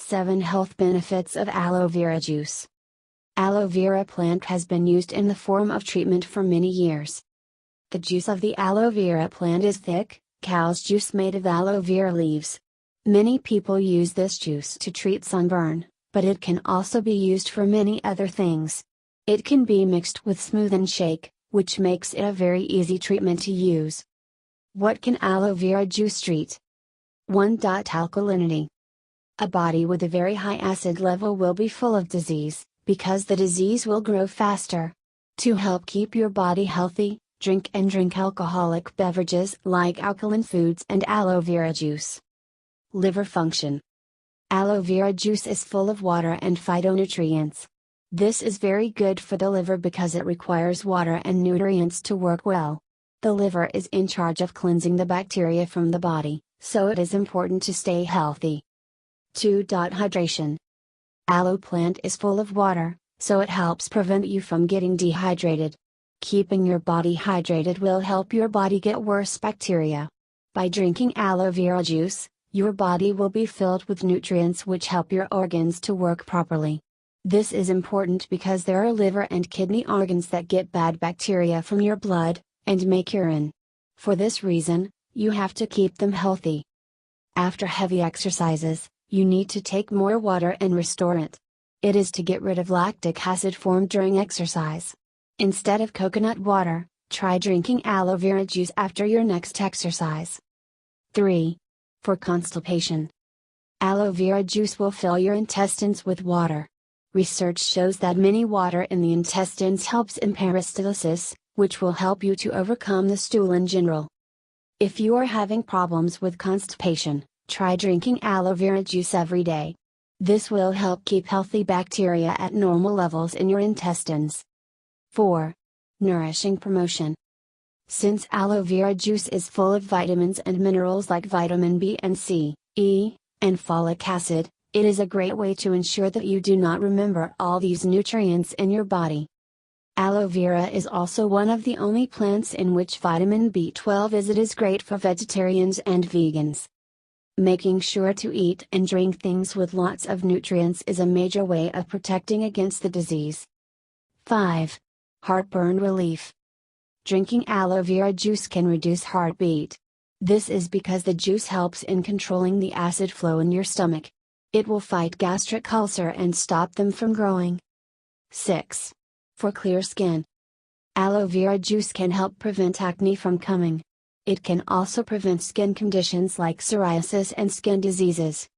7 Health Benefits of Aloe vera juice. Aloe vera plant has been used in the form of treatment for many years. The juice of the aloe vera plant is thick, cow's juice made of aloe vera leaves. Many people use this juice to treat sunburn, but it can also be used for many other things. It can be mixed with smooth and shake, which makes it a very easy treatment to use. What can aloe vera juice treat? 1. Alkalinity. A body with a very high acid level will be full of disease, because the disease will grow faster. To help keep your body healthy, drink alcoholic beverages like alkaline foods and aloe vera juice. Liver function. Aloe vera juice is full of water and phytonutrients. This is very good for the liver because it requires water and nutrients to work well. The liver is in charge of cleansing the bacteria from the body, so it is important to stay healthy. 2. Hydration. Aloe plant is full of water, so it helps prevent you from getting dehydrated. Keeping your body hydrated will help your body get worse bacteria. By drinking aloe vera juice, your body will be filled with nutrients which help your organs to work properly. This is important because there are liver and kidney organs that get bad bacteria from your blood, and make urine. For this reason, you have to keep them healthy. After heavy exercises, you need to take more water and restore it. It is to get rid of lactic acid formed during exercise. Instead of coconut water, try drinking aloe vera juice after your next exercise. 3. For constipation. Aloe vera juice will fill your intestines with water. Research shows that many water in the intestines helps in peristalsis, which will help you to overcome the stool in general. If you are having problems with constipation, try drinking aloe vera juice every day. This will help keep healthy bacteria at normal levels in your intestines. 4. Nourishing promotion. Since aloe vera juice is full of vitamins and minerals like vitamin B and C, E, and folic acid, it is a great way to ensure that you do not remember all these nutrients in your body. Aloe vera is also one of the only plants in which vitamin B12 is. It is great for vegetarians and vegans. Making sure to eat and drink things with lots of nutrients is a major way of protecting against the disease. 5. Heartburn relief. Drinking aloe vera juice can reduce heartbeat. This is because the juice helps in controlling the acid flow in your stomach. It will fight gastric ulcer and stop them from growing. 6. For clear skin. Aloe vera juice can help prevent acne from coming. It can also prevent skin conditions like psoriasis and skin diseases.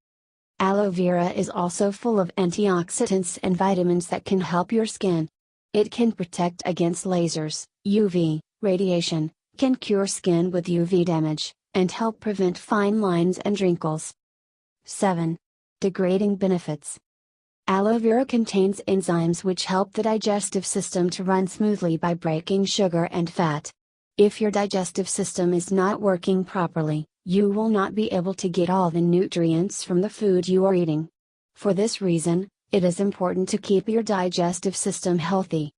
Aloe vera is also full of antioxidants and vitamins that can help your skin. It can protect against lasers, UV, radiation, can cure skin with UV damage, and help prevent fine lines and wrinkles. 7. Degrading benefits. Aloe vera contains enzymes which help the digestive system to run smoothly by breaking sugar and fat. If your digestive system is not working properly, you will not be able to get all the nutrients from the food you are eating. For this reason, it is important to keep your digestive system healthy.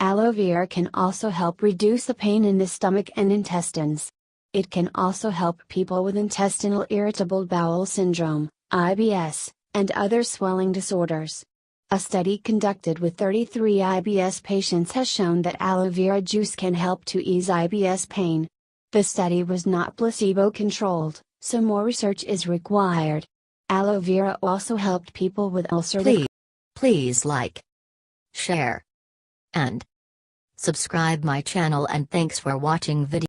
Aloe vera can also help reduce the pain in the stomach and intestines. It can also help people with intestinal irritable bowel syndrome, IBS, and other swelling disorders. A study conducted with 33 IBS patients has shown that aloe vera juice can help to ease IBS pain. The study was not placebo-controlled, so more research is required. Aloe vera also helped people with ulcerative. Please like, share, and subscribe my channel, and thanks for watching video.